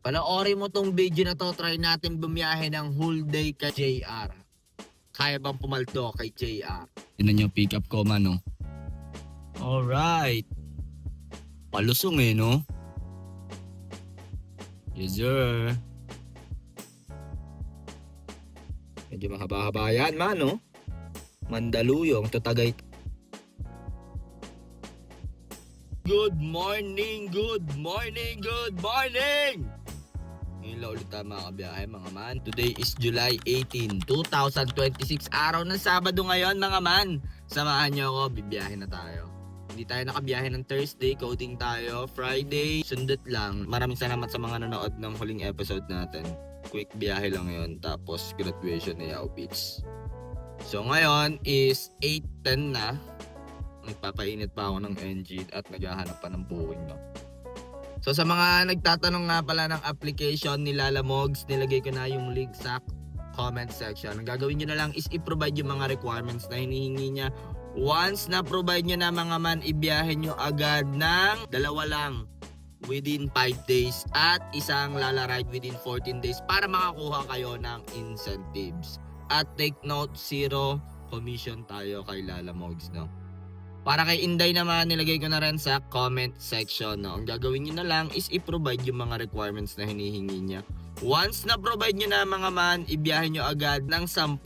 Panoorin mo tong video na to, try natin bumiyahe ng whole day kay JR. Kaya bang pumaldo kay JR? Tinan niyo pick up ko man, no? Alright. Palusong no? Yes sir. Medyo mahaba-haba yan man, no? Mandaluyong to Tagay. Good morning, good morning, good morning! Ngayon lang ulit tayo mga kabiyahe mga man. Today is July 18, 2026. Araw ng Sabado ngayon mga man. Samahan nyo ako, bibiyahe na tayo. Hindi tayo nakabiyahe ng Thursday, coding tayo. Friday, sundot lang. Maraming salamat sa mga nanonood ng huling episode natin. Quick biyahe lang yun. Tapos graduation ni Yao Beach. So ngayon is 8:10 na. Nagpapainit pa ako ng engine at naghahanap pa ng booking, no? So sa mga nagtatanong nga pala ng application ni Lalamogs, nilagay ko na yung link sa comment section. Ang gagawin nyo na lang is i-provide yung mga requirements na hinihingi niya. Once na provide nyo na mga man, ibiyahin nyo agad ng dalawa lang within 5 days at isang Lala ride within 14 days para makakuha kayo ng incentives. At take note, 0 commission tayo kay Lalamogs, no? Para kay Inday naman, nilagay ko na rin sa comment section, no? Ang gagawin nyo na lang is i-provide yung mga requirements na hinihingi niya. Once na provide nyo na mga man, ibiyahin nyo agad ng 10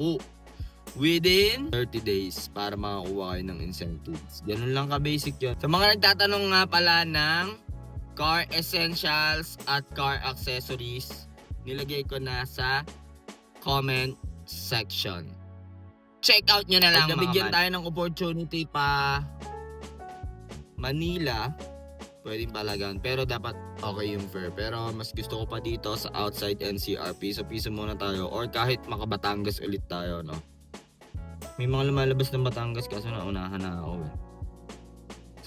within 30 days para makakuha kayo ng incentives. Ganun lang ka-basic yun. Sa mga nagtatanong nga pala ng car essentials at car accessories, nilagay ko na sa comment section. Check out nyo na lang mga nabigyan tayo ng opportunity pa Manila, pwedeng palagan, pero dapat okay yung fare. Pero mas gusto ko pa dito sa outside NCR, piso-piso muna tayo or kahit makabatangas ulit tayo, no? May mga lumalabas ng Batangas kaso naunahan na ako.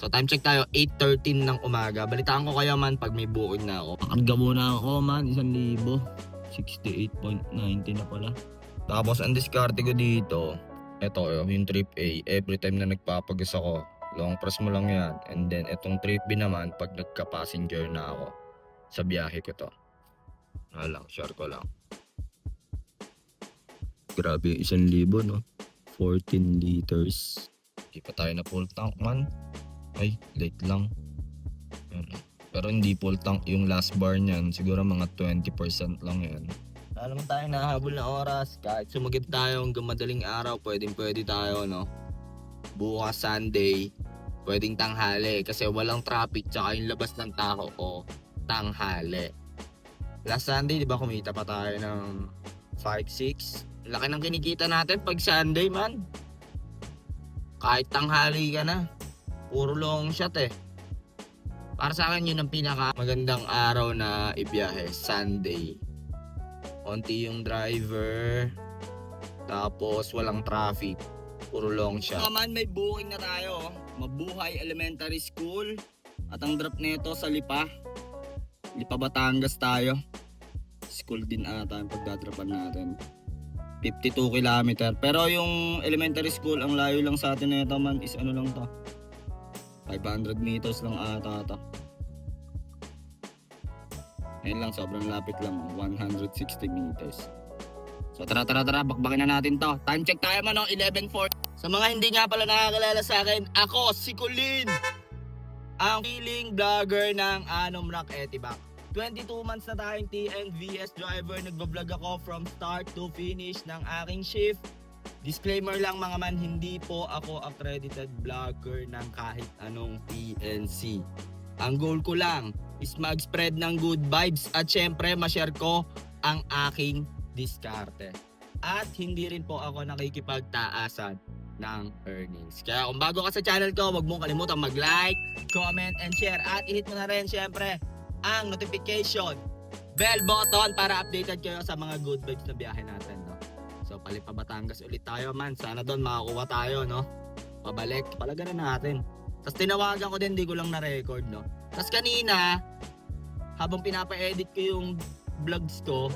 So time check tayo, 8:13 ng umaga. Balitaan ko kayo man pag may booking na ako. Makarga muna ako man, 1,000. 68.90 na pala. Tapos ang diskarte ko dito, ito yung trip A, every time na nagpapagas ako, long press mo lang yan. And then itong trip B naman, pag nagka-passenger na ako, sa biyahe ko to. Share ko lang. Grabe, 1,000 no? 14 liters. Hindi pa tayo na full tank man. Ay, late lang. Pero hindi full tank yung last bar niyan, siguro mga 20% lang yan. Alam mo tayo nahabol na oras, kahit sumagip tayo hanggang madaling araw, pwede tayo, no? Bukas Sunday, pwedeng tanghali kasi walang traffic tsaka yung labas ng tao ko, tanghali. Last Sunday, di ba kumita pa tayo ng 5-6? Laki ng kinikita natin pag Sunday man. Kahit tanghali ka na, puro long shot eh. Para sa akin yun ang pinaka magandang araw na ibiyahe, Sunday. Konti yung driver, tapos walang traffic, puro long shot. Naman may booking na tayo, Mabuhay Elementary School. At ang drop nito sa Lipa Batangas tayo. School din ata ang pagdadropan natin. 52 km. Pero yung elementary school, ang layo lang sa atin nito man is ano lang to, 500 meters lang ata to. Ayun lang, sobrang lapit lang, 160 meters. So tara, bakbakin na natin to. Time check tayo man, 11:04. Sa mga hindi nga pala nakakilala sa akin, ako si Colin, ang feeling vlogger ng Anom Rock Etibac. 22 months na tayong TNVS driver. Nagbablog ako from start to finish ng aking shift. Disclaimer lang mga man, hindi po ako accredited vlogger ng kahit anong PNC. Ang goal ko lang is mag-spread ng good vibes at syempre ma-share ko ang aking diskarte. At hindi rin po ako nakikipagtaasan ng earnings. Kaya kung bago ka sa channel ko, huwag mong kalimutan mag-like, comment, and share. At i-hit mo na rin syempre ang notification bell button para updated kayo sa mga good vibes na biyahe natin, no? So Palipa Batangas ulit tayo man. Sana doon makakuha tayo, no? Pabalik, palagan na natin. Tapos tinawagan ko din, di ko lang na-record, no? Tapos kanina, habang pinapa-edit ko yung vlogs ko,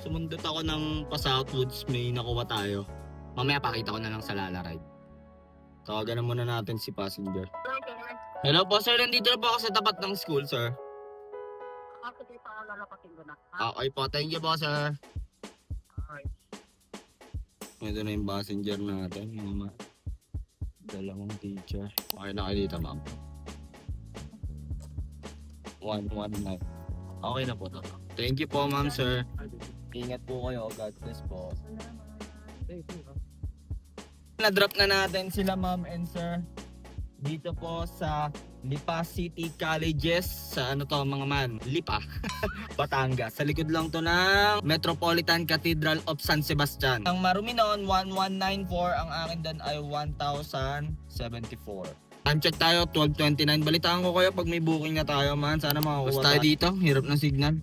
sumundot ako ng pa-Southwoods, may nakuha tayo. Mamaya pakita ko na lang sa Lala Ride. Tawagan na muna natin si passenger. Hello po sir, nandito na po ako sa tapat ng school, sir. After dito ako lalapatin ko na. Okay po, thank you po sir. Okay. Ito na yung passenger natin, mga dalawang teacher. Okay na kayo dito, ma'am. 119. Okay na po to. Thank you po, ma'am, sir. Ingat po kayo. God bless po. Na-drop na natin sila, ma'am and sir. Dito po sa Lipa City Colleges. Sa ano to, mga man? Lipa. Batangas. Sa likod lang to ng Metropolitan Cathedral of San Sebastian. Ang marumi noon, 1194. Ang akin doon ay 1074. Time check tayo, 12:29. Balitaan ko kayo pag may booking na tayo, man. Sana makakuha tayo dito. Hirap ng signal.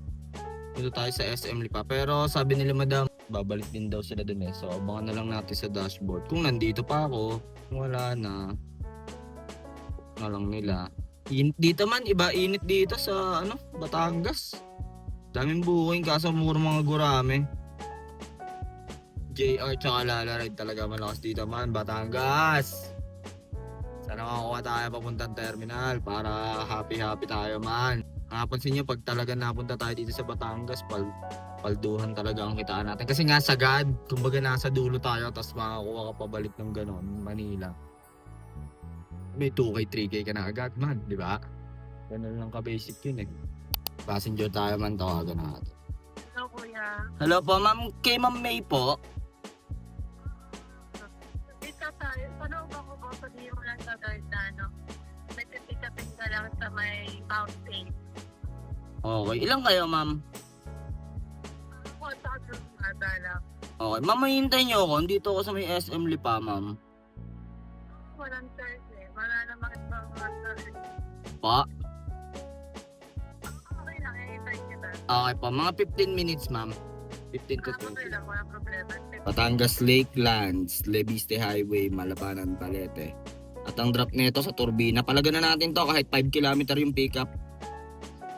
Dito tayo sa SM Lipa. Pero sabi nila, madam, babalik din daw sila dun eh. So, abangan na lang natin sa dashboard. Kung nandito pa ako, wala na. Na lang nila. Dito man, iba init dito sa ano, Batangas. Daming booking kaso mura mga gurame. JR tsaka Lala Ride talaga malakas dito man, Batangas. Sana makakuha tayo papuntang terminal para happy tayo man. Napansin nyo pag talaga napunta tayo dito sa Batangas, palduhan talaga ang kitaan natin. Kasi nga sagad, kumbaga nasa dulo tayo tapos makakuha ka pabalik ng ganon, Manila. May 2K, 3K ka na agad man, di ba? Ganun lang ka-basic yun eh. Passenger tayo man, tawagan natin. Hello, kuya. Hello po, ma'am. Kay Ma'am May po. Dito tayo. Paano ba ko po? Sabihin mo lang sa guard na ano? May pick-upin ka lang sa may fountain. Okay, ilang kayo, ma'am? Ako, sa ata lang. Okay, ma'am, mahihintay niyo ako. Dito ako sa may SM Lipa, ma'am. Walang charge eh. Wala namang ibang charge. Pa? Okay lang, i-invite kita. Okay po, mga 15 minutes, ma'am. 15 to 20. Okay lang, walang problema. Batangas Lakelands, Leviste Highway, Malabanan, Palete. At ang drop nito sa Turbina, palagan na natin to kahit 5 km yung pickup.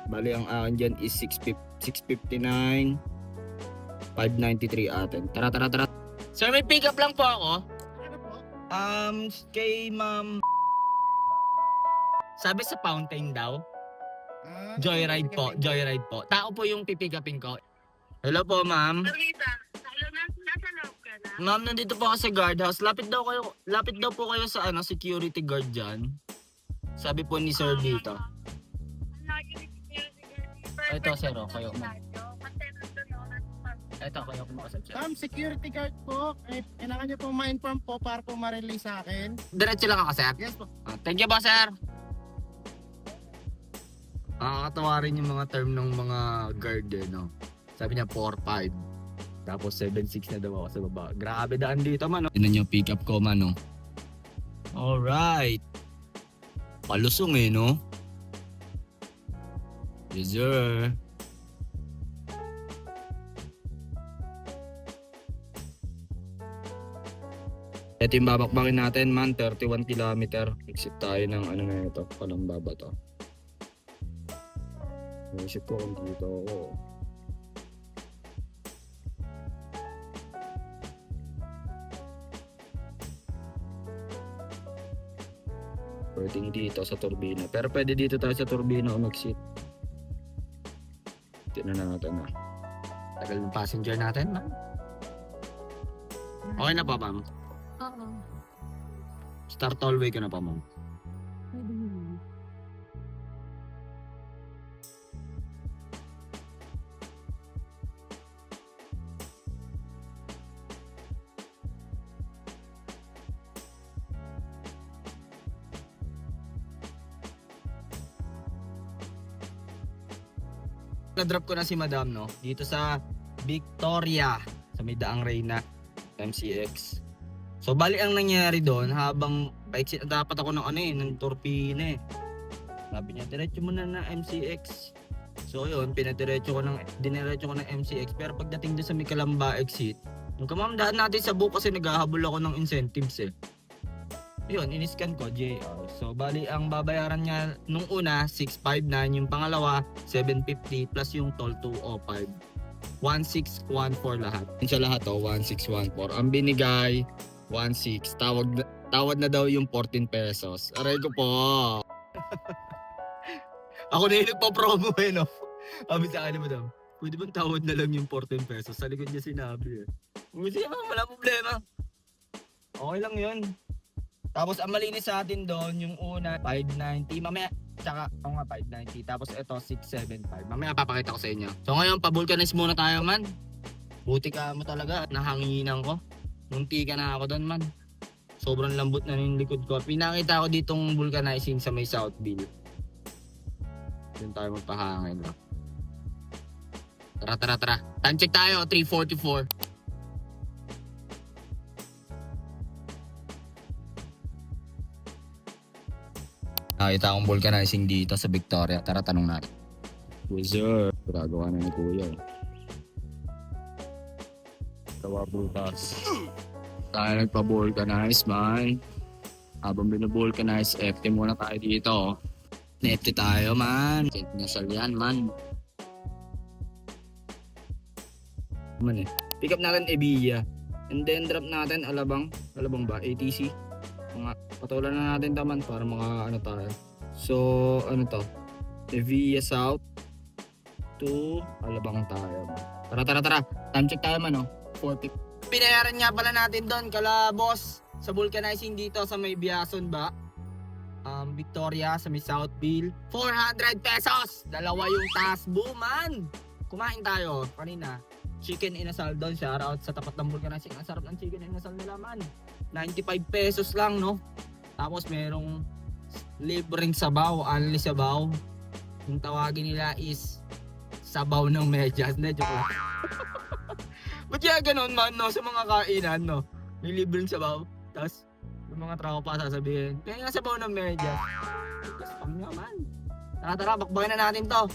Bali ang akin dyan is 659, 593 atin. Tara. Sir, may pickup lang po ako. Ano po? Kay ma'am. Sabi sa fountain daw. Joyride po. Tao po yung pipick-upin ko. Hello po, ma'am. Marita, nasa loob ka na? Ma'am, nandito po ako sa guardhouse. Lapit daw po kayo sa ano, security guard dyan. Sabi po ni sir dito. Ito, sir, kayo. Ito, kayo kumakasap siya. Security guard po. Kailangan niyo po ma-inform po para po ma-release sa akin. Diretso lang ako, sir. Yes po. Thank you po, sir. Nakakatawa rin yung mga term ng mga guard eh, no? Sabi niya 4-5. Tapos 7-6 na daw ako sa baba. Grabe daan dito man, no? Tinan niyo, pick up ko man, no? Alright. Palusong eh, no? Yes, sir. Ito yung babakbakin natin, man. 31 km. Exit tayo ng ano na ito. Palambaba to. Isip ko kung dito ako. Pwedeng dito sa Turbina. Pero pwede dito tayo sa Turbina o mag-sit. Tignan natin na. Tagal ng passenger natin, ma'am. Okay na pa, ma'am? Oo. Start tollway ka na pa, ma'am. Pwede mo. Na-drop ko na si madam, no? Dito sa Victoria. Sa may Daang Reyna. MCX. So, bali ang nangyari doon, habang pa-exit, dapat ako ng ano eh, ng Turbina eh. Sabi niya, diretso mo na ng MCX. So, yun, diniretso ko ng MCX. Pero pagdating doon sa may Calamba exit, yung kamamdaan natin sa buo kasi naghahabol ako ng incentives eh. Yun, in-scan ko, JR. So, bali, ang babayaran niya nung una, 659. Yung pangalawa, 750 plus yung toll 205. 1614 lahat. Yun sa lahat, 1614. Ang binigay, 16. Tawad na daw yung 14 pesos. Aray ko po. Ako na yung nagpa-promo eh, no? Sabi sa akin ni madam, pwede bang tawad na lang yung 14 pesos? Sa likod niya sinabi eh. Sige ma'am, wala problema. Okay lang yun. Tapos ang malinis sa atin doon, yung una, 590. Mamaya, tsaka, nga, 590. Tapos ito, 675. Mamaya papakita ko sa inyo. So ngayon, pa-vulcanize muna tayo man. Buti ka mo talaga, nahanginan ko. Munti ka na ako doon man. Sobrang lambot na yung likod ko. Pinakita ko ditong vulcanizing sa may Southville. Doon tayo magpahangin. No? Tara. Time check tayo, 3:44. Nakita akong vulcanizing dito sa Victoria. Tara, tanong natin. Yes, sir. Gagawa na ni Kuya. Gawa bukas. Tayo nagpa-vulcanize, man. Habang binubulcanize, FT muna tayo dito. FT tayo, man. Nasal yan, man. Man eh. Pick up natin Evilla. And then drop natin Alabang. Alabang ba? ATC. Mga patulan na natin taman para mga ano tayo. So, ano to? Evilla South to Alabang tayo. Tara. Time check tayo man, oh. 40. Pinayaran nga pala natin doon, kala boss, sa vulcanizing dito sa may Biason ba? Victoria sa may Southville. 400 pesos! Dalawa yung tasbo, man! Kumain tayo kanina. Chicken inasal doon, shoutout sa tapat ng vulcanizing. Ang sarap ng chicken inasal nila, man. 95 pesos lang, no? Tapos merong libreng sabaw, only sabaw. Yung tawagin nila is sabaw ng medyas. Hindi, joke lang. Ba't kaya ganun, man, no? Sa mga kainan, no? May libreng sabaw. Tapos, yung mga tropa sasabihin, kaya nga sabaw ng medyas. Tapos, pang naman. Tara, bakbakin na natin to.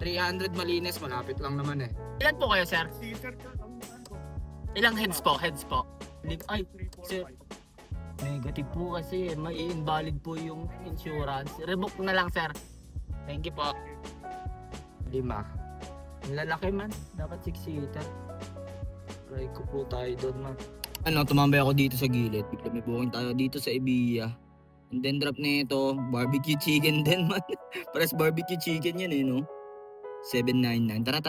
300 malinis, malapit lang naman eh. Ilan po kayo, sir? Ilang heads po? Ay, sir. Negative po kasi may invalid po yung insurance. Rebook na lang, sir. Thank you po. 5. Ang lalaki, man. Dapat 6-seater. Try ko po tayo doon, man. Ano, tumambay ako dito sa gilid. Bigla may booking tayo dito sa Evilla. And then drop na ito, barbecue chicken din, man. Pares barbecue chicken yan eh, no? 799. Tara.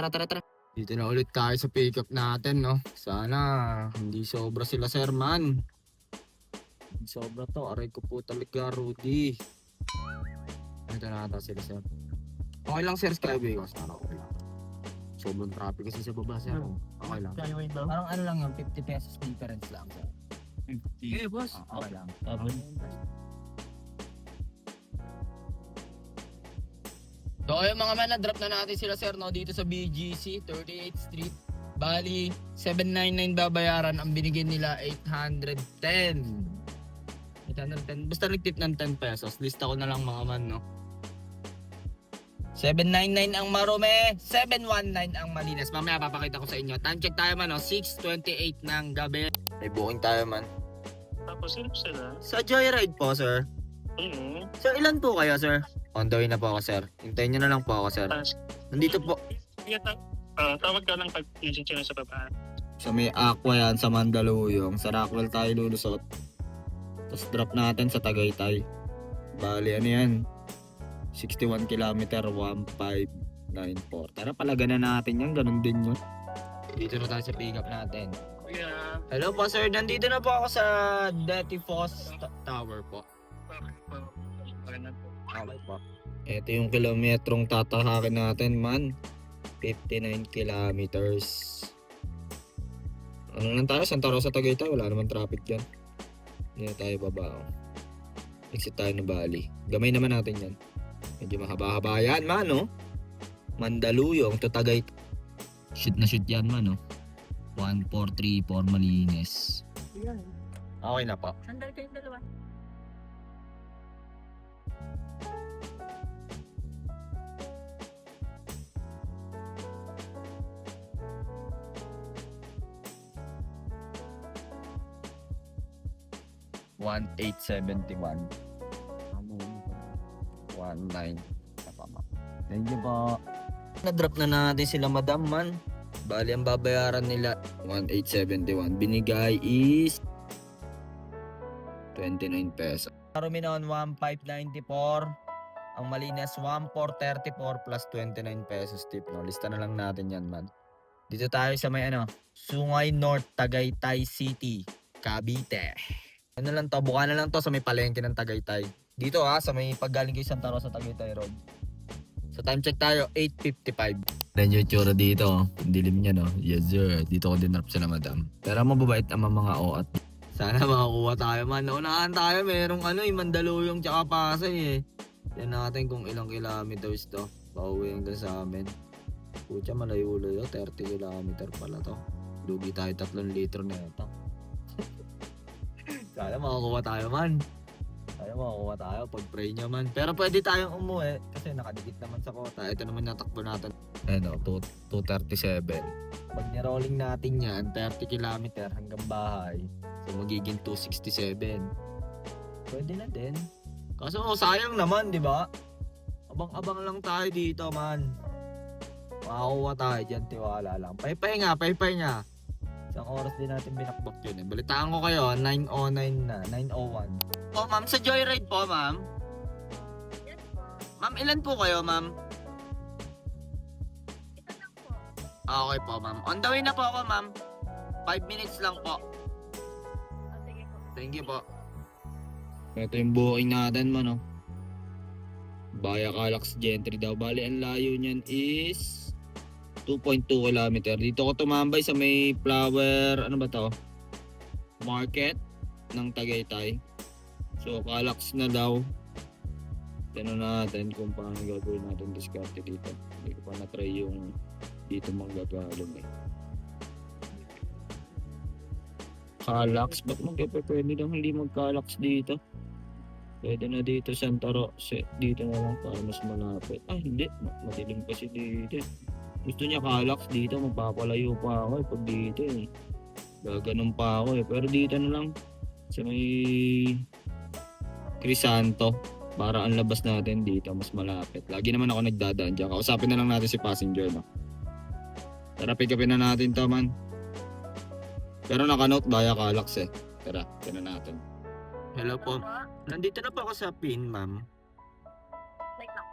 Dito na ulit tayo sa pick up natin, no? Sana hindi sobra sila, sir, man. Hindi sobra to. Aray ko po talaga, Rudy. Ito na ata sila, sir. Okay lang, sir, Skyway ko. Sana okay lang. Sobrang traffic kasi sa baba, sir. Okay lang. Skyway daw. Parang ano lang yung 50 pesos difference lang, sir. 50. Okay, boss. Okay lang. So ayun mga man, na-drop na natin sila, sir, no, dito sa BGC, 38th Street. Bali, 799 babayaran. Ang binigyan nila, 810. Basta nag-tip ng 10 pesos. Lista ko na lang mga man, no. 799 ang marumi, 719 ang malinis. Mamaya papakita ko sa inyo. Time check tayo man, no, 6:28 ng gabi. May booking tayo, man. Tapos sino sila? Sa Joyride po, sir. So ilan po kayo, sir? On the way na po ako, sir. Hintayin nyo na lang po ako, sir. Nandito po. Tawag ka lang pag nandiyan sa baba. Sa may Aqua yan, sa Mandaluyong. Sa Rockwell tayo lulusot. Tapos drop natin sa Tagaytay. Bali, ano yan? 61 km, 1594. Tara, palagan na natin yan. Ganun din yun. Dito na tayo sa pick up natin. Kuya, Hello po, sir. Nandito na po ako sa Detifos Tower po. Okay po. Ito yung kilometrong tatahakin natin, man. 59 kilometers. Ano lang tayo? Santa Rosa, Tagaytay. Wala naman traffic dyan. Hindi na tayo baba. Exit tayo na Bali. Gamay naman natin yan. Medyo mahaba-haba yan, man, no? Mandaluyong to Tagaytay. Shoot na shoot yan, man, no? 1434 malinis. Okay na po. sandal kayong dalawa. $1,871. 19. Thank you po. Na-drop na natin sila, madam, man. Bali, ang babayaran nila 1,871. Binigay is 29 pesos. Marumi noon 1,594. Ang malinis 1,434 plus 29 pesos tip, no? Lista na lang natin yan, man. Dito tayo sa may Sungay North, Tagaytay City, Cavite. Ano lang to, buka na lang to sa may palengke ng Tagaytay. Dito sa may paggaling kayo Santa Rosa, Tagaytay Road. So time check tayo, 8:55. Then yung tsura dito, ang dilim niya, no? Yes sir, dito ko dinrap sila madam. Pero mababait ang mga OAT. Sana makakuha tayo, man. Naunahan tayo, merong Mandaluyong tsaka Pasay Yan natin kung ilang kilometers to. Pauwi hanggang sa amin. Pucha, malayo-layo. 30 kilometer pala to. Lugi tayo 3 litro na ito. Sana makakuha tayo, man. Sana makakuha tayo. Pag-pray nyo, man. Pero pwede tayong umuwi. Kasi nakadikit naman sa kota. Ito naman natakbo natin. 237. Pag nirolling natin yan, 30 kilometer hanggang bahay. So magiging 267. Pwede na din. Kaso sayang naman, di ba? Abang-abang lang tayo dito, man. Makakuha tayo dyan, tiwala lang. Paypay nga. Isang oras din natin binakbak yun Balitaan ko kayo, 9:09 na, 9:01. Oh, ma'am, sa Joyride po, ma'am. Yes po. Ma'am, ilan po kayo, ma'am? Ito lang po. Okay po, ma'am. On the way na po ako, ma'am. 5 minutes lang po. Sige po. Thank you po. Ito yung booking natin, man, Baya Calax Gentry daw. Bali, ang layo niyan is 2.2 km. Dito ko tumambay sa may flower, market ng Tagaytay. So, Calax na daw. Tignan natin kung paano gagawin natin diskarte dito. Hindi ko pa na-try yung dito manggagaling Calax? Ba't pwede lang hindi mag-Calax dito? Pwede na dito Santa Rosa. Dito na lang para mas malapit. Hindi. Madilim kasi dito. Gusto niya Calax dito. Magpapalayo pa ako pag dito Gaganon pa ako Pero dito na lang sa may Crisanto. Para ang labas natin dito mas malapit. Lagi naman ako nagdadaan dyan. Kausapin na lang natin si passenger, Tara, pick upin na natin to, man. Pero naka-note Baya Calax Tara, tignan natin. Hello po. Nandito na po ako sa PIN, ma'am. Like lang.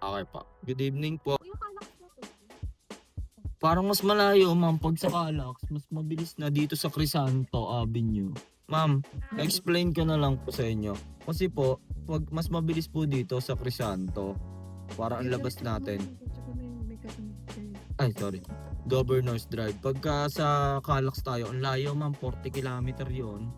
Okay po. Good evening po. Yung Calax na po. Parang mas malayo, ma'am. Pag sa Calax, mas mabilis na dito sa Crisanto Avenue. Ma'am, explain ko na lang po sa inyo. Kasi po, pag mas mabilis po dito sa Crisanto, para ang labas natin. Ay, sorry. Governor's Drive. Pagka sa Calax tayo, ang layo, ma'am. 40 kilometer yun.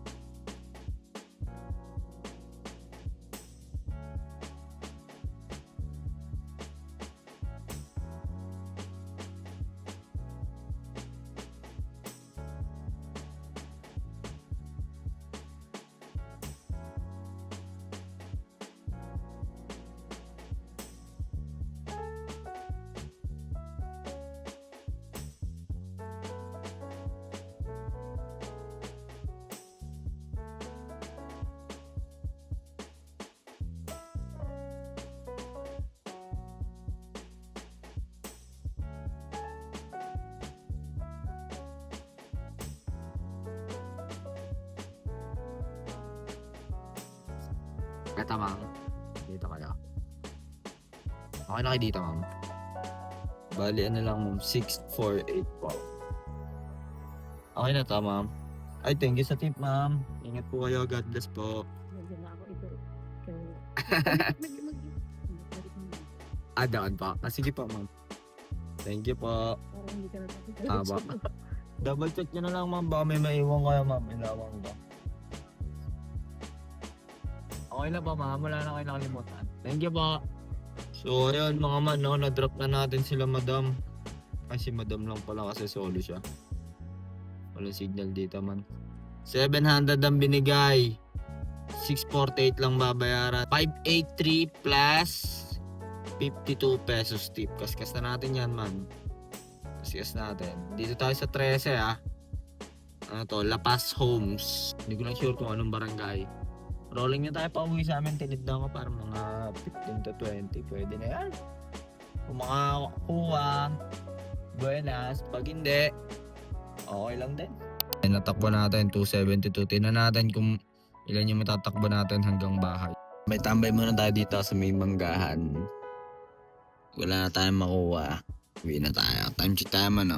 Eto, ma'am. Dito kayo. Okay na kayo dito, ma'am. Bali, ano lang, ma'am. 648 po. Okay na to, ma'am. Ay, thank you sa tip, ma'am. Ingat po kayo. God bless po. Daan pa. Sige po, ma'am. Thank you po. Tama. Double check nyo na lang, ma'am. Baka may maiwan kayo, ma'am. Ilawang ba? Okay na ba, ma'am? Wala na kayo nakalimutan. Thank you po. So, ayun mga man, na-drop na natin sila, madam. Ay, si madam lang pala kasi solo siya. Walang signal dito, man. 700 ang binigay. 648 lang babayaran. 583 plus 52 pesos tip. Kaskas na natin yan, man. Kaskas natin. Dito tayo sa 13, Ano to? La Paz Homes. Hindi ko lang sure kung anong barangay. Rolling na tayo pa uwi sa amin. Tinignan ko para mga 15 to 20. Pwede na yan. Kung makakuha, buenas. Pag hindi, okay lang din. Natakbo natin 272. Tingnan natin kung Ilan yung matatakbo natin hanggang bahay. May tambay muna tayo dito sa may manggahan. Wala na tayong makuha. Uwi na tayo. Time check tayo man,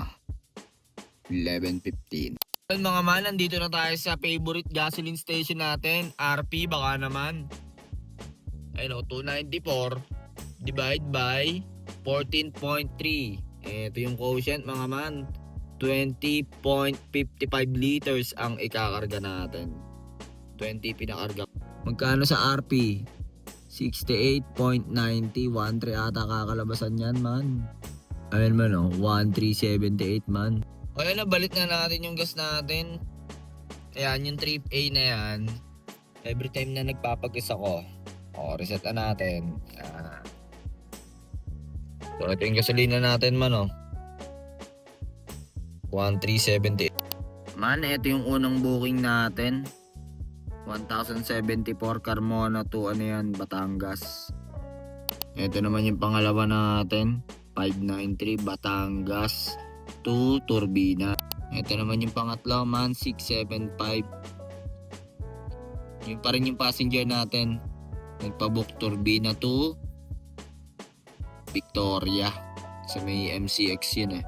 11:15. Mga man, nandito na tayo sa favorite gasoline station natin. RP, baka naman. Ayun, 294 divide by 14.3. Ito yung quotient, mga man. 20.55 liters ang ikakarga natin. 20 pinakarga. Magkano sa RP? 68.90. 1.3 ata kakalabasan yan, man. Ayun man, 1.378, man. O yun na, balik na natin yung gas natin. Ayan, yung trip A na yan. Every time na nagpapagas ako, reset na natin. So, ito yung gasolina natin, man, 1.378. Man, ito yung unang booking natin. 1,074 Carmona to Batangas. Ito naman yung pangalawa natin. 593 Batangas to Turbina. Ito naman yung pangatlo, man, 675. Yung pa rin yung passenger natin. Nagpabook Turbina to Victoria. Sa may MCX yun .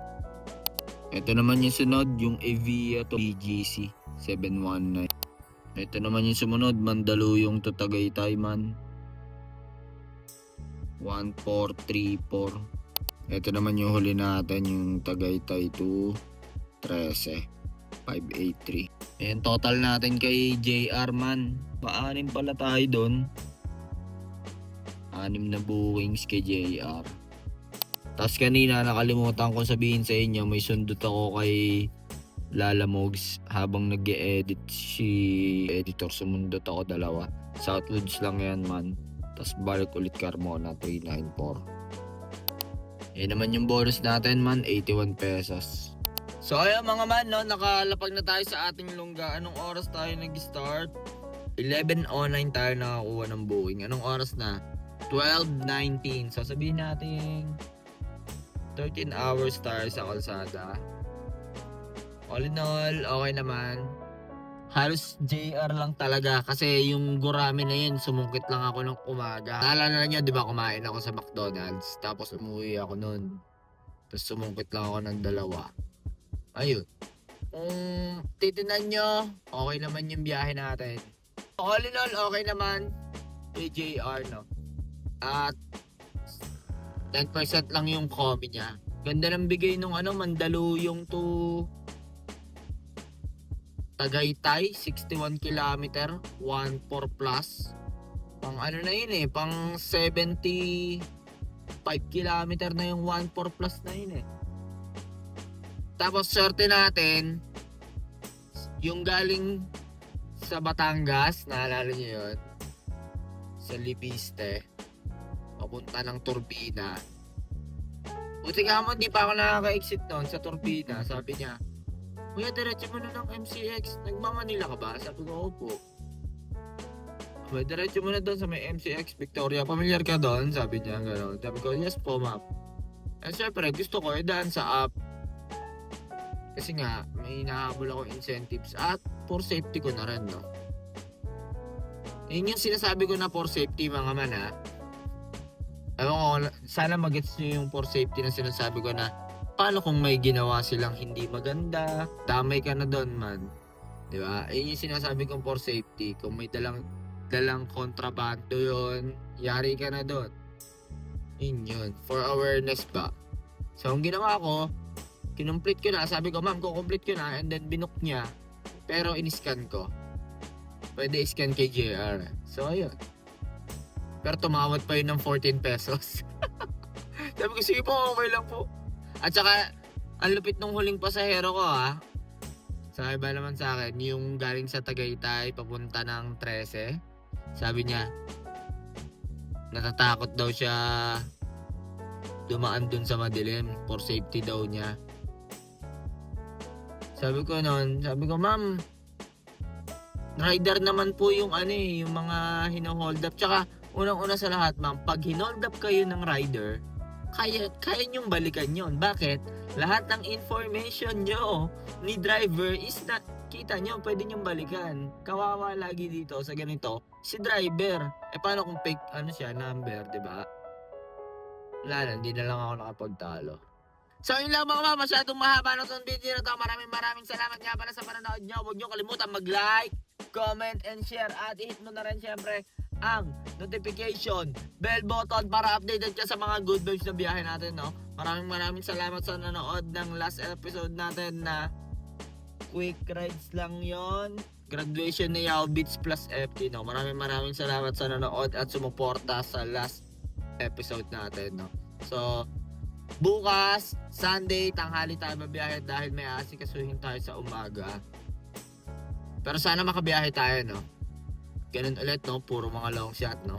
Ito naman yung sunod, yung Evia to BGC 719. Ito naman yung sumunod, Mandaluyong to Tagaytay, man. 1434. Ito naman yung huli natin, yung Tagaytay to 13 583. Ayan, total natin kay JR, man. Pa-anim pala tayo doon. 6 na bookings kay JR. Tapos kanina nakalimutan ko sabihin sa inyo, may sundot ako kay Lala Mogs habang nag-e-edit si editor. Sumundot ako 2. Southwoods lang yan, man. Tapos balik ulit Carmona 394. Yan naman yung bonus natin, man, 81 pesos. So ayun mga man, nakalapag na tayo sa ating lungga. Anong oras tayo nag-start? 11:09 tayo nakakuha ng booking. Anong oras na? 12:19. So sabihin natin 13 hours tayo sa kalsada. All in all, okay naman. Halos JR lang talaga kasi yung gurami na yun, sumungkit lang ako ng umaga. Naalala nyo, di ba kumain ako sa McDonald's, tapos umuwi ako nun. Tapos sumungkit lang ako ng 2. Ayun. Kung titinan nyo, okay naman yung biyahe natin. All in all, okay naman. Kay JR, At 10% lang yung combi niya. Ganda ng bigay nung Mandaluyong to Tagaytay, 61 km, 1.4 plus. Pang na yun pang 75 km na yung 1.4 plus na yun . Tapos swerte natin, yung galing sa Batangas, naalala nyo yun? Sa Libiste, papunta ng Turbina. Buti nga mo, di pa ako nakaka-exit noon sa Turbina. Sabi niya, "Kuya, diretso mo na ng MCX. Nagmamanila ka ba?" Sabi ko, "Opo." "Kuya, diretso mo na doon sa may MCX Victoria. Familiar ka doon?" Sabi niya, gano'n. Sabi ko, "Yes po, ma'am." Eh, syempre, gusto ko daan sa app. Kasi nga, may nahabol ako incentives. At for safety ko na rin, Yun yung sinasabi ko na for safety, mga man, Ewan ko, sana magets nyo yung for safety na sinasabi ko na paano kung may ginawa silang hindi maganda, damay ka na doon, man. Diba? Yun yung sinasabi kong for safety. Kung may dalang kontrabando yun, yari ka na doon. Yun. For awareness ba? So, ang ginawa ko, kinumplete ko na. Sabi ko, "Ma'am, kukomplete ko na." And then, binook niya. Pero, in-scan ko. Pwede i-scan kay JR. So, ayun. Pero tumawad pa yun ng 14 pesos. Sabi ko, "Sige po, okay lang po." At saka, ang lupit nung huling pasahero ko, Sabi ba naman sa akin, yung galing sa Tagaytay, papunta ng 13. Sabi niya, natatakot daw siya dumaan dun sa madilim. For safety daw niya. Sabi ko, "Ma'am, rider naman po yung yung mga hino-hold up." Tsaka, unang-una sa lahat, ma'am, pag hinold up kayo ng rider, kaya nyong balikan yon. Bakit? Lahat ng information nyo ni driver is kita nyo, pwede nyo balikan. Kawawa lagi dito sa ganito, si driver. Paano kung fake, number, di ba? Wala na, hindi na lang ako nakapagtalo. So yun lang mga mama, masyadong mahaba na itong video na to. Maraming salamat nga pala sa panonood nyo. Huwag nyo kalimutan mag-like, comment, and share. At i-hit mo na rin syempre ang notification bell button para updated ka sa mga good vibes na biyahe natin, no? Maraming salamat sa nanood ng last episode natin na quick rides lang yon. Graduation ni Yao Beats plus FT, no? Maraming salamat sa nanood at sumuporta sa last episode natin, no? So, bukas, Sunday, tanghali tayo mabiyahe dahil may asikasuhin tayo sa umaga. Pero sana makabiyahe tayo, no? Ganun ulit, no? Puro mga long shot, no?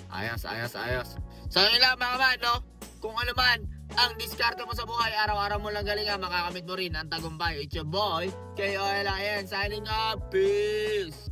Ayos. So, yun lang mga man, no? Kung ano man ang diskarte mo sa buhay, araw-araw mo lang galingan, makakamit mo rin ang tagumpay. It's your boy, KOLIN, signing up. Peace!